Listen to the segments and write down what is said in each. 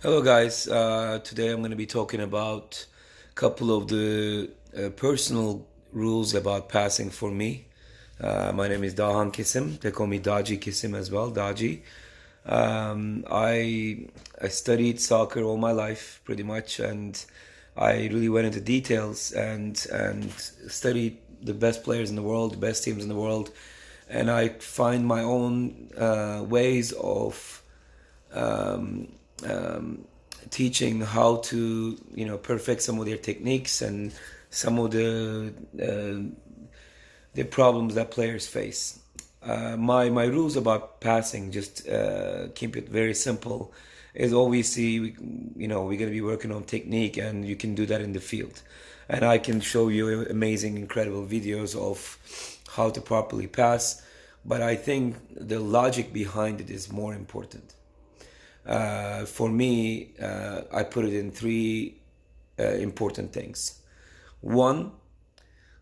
Hello guys, today I'm going to be talking about a couple of the personal rules about passing for me. My name is Dahan Kisim. They call me Daji Kisim as well, Daji. I studied soccer all my life pretty much, and I really went into details and studied the best players in the world, the best teams in the world, and I find my own ways of um, um, teaching how to perfect some of their techniques and some of the problems that players face. My rules about passing, just keep it very simple, is obviously we're going to be working on technique, and you can do that in the field, and I can show you amazing, incredible videos of how to properly pass, but I think the logic behind it is more important. For me, I put it in three important things. One,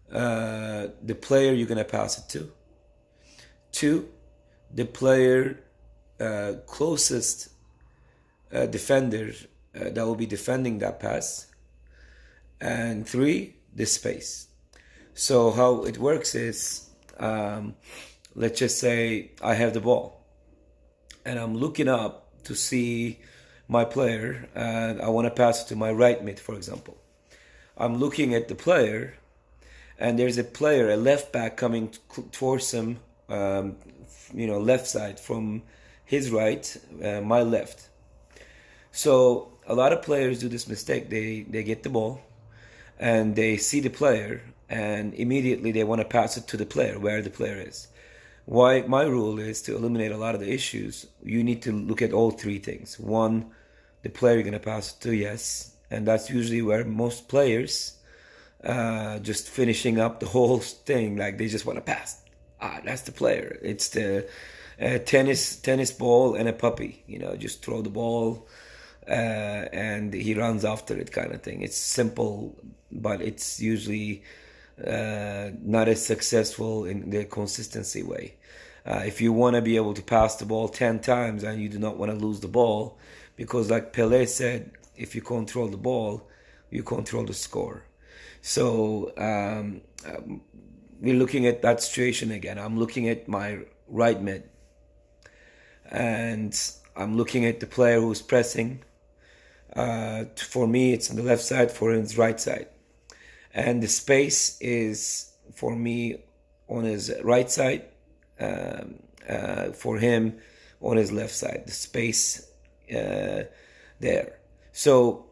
the player you're gonna pass it to. Two, the player closest defender that will be defending that pass. And three, the space. So how it works is, let's just say I have the ball, and I'm looking up to see my player, and I want to pass it to my right mid, for example. I'm looking at the player, and there's a player, a left back, coming towards him, left side from his right, my left. So a lot of players do this mistake. They get the ball, and they see the player, and immediately they want to pass it to the player where the player is. Why my rule is to eliminate a lot of the issues. You need to look at all three things. One, the player you're gonna pass it to, yes, and that's usually where most players just finishing up the whole thing, like they just want to pass. That's the player. It's the tennis ball and a puppy. Just throw the ball and he runs after it, kind of thing. It's simple, but it's usually not as successful in the consistency way. If you want to be able to pass the ball 10 times and you do not want to lose the ball, because like Pelé said, if you control the ball, you control the score. So we're looking at that situation again. I'm looking at my right mid, and I'm looking at the player who's pressing. For me, it's on the left side, for him, it's right side. And the space is, for me, on his right side, for him on his left side, the space there. So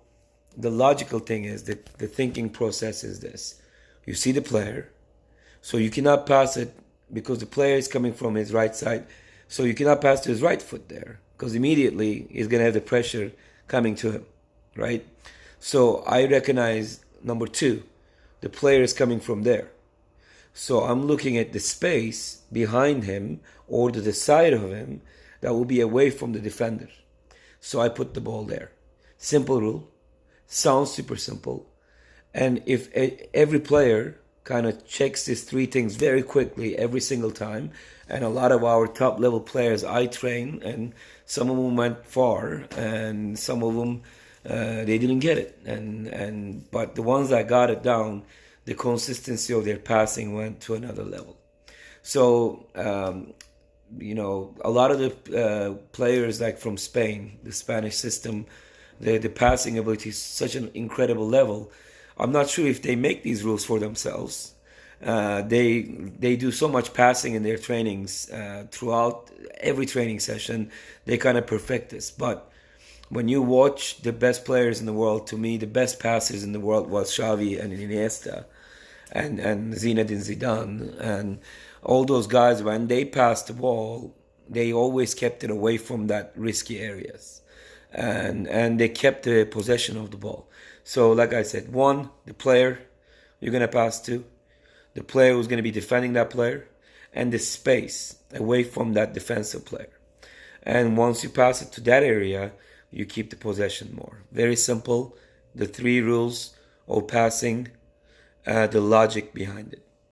the logical thing is that the thinking process is this: you see the player, so you cannot pass it because the player is coming from his right side, so you cannot pass to his right foot there, because immediately he's going to have the pressure coming to him, right? So I recognize number two, the player is coming from there. So I'm looking at the space behind him or to the side of him that will be away from the defender. So I put the ball there. Simple rule. Sounds super simple. And if every player kind of checks these three things very quickly every single time, and a lot of our top level players I train, and some of them went far, and some of them they didn't get it, but the ones that got it down, the consistency of their passing went to another level. So a lot of the players like from Spain, the Spanish system, the passing ability is such an incredible level. I'm not sure if they make these rules for themselves. They do so much passing in their trainings, throughout every training session. They kind of perfect this. But when you watch the best players in the world, to me, the best passers in the world was Xavi and Iniesta and Zinedine Zidane. And all those guys, when they passed the ball, they always kept it away from that risky areas. And they kept the possession of the ball. So like I said, one, the player you're going to pass to, the player who's going to be defending that player, and the space away from that defensive player. And once you pass it to that area, you keep the possession more. Very simple. The three rules of passing, the logic behind it.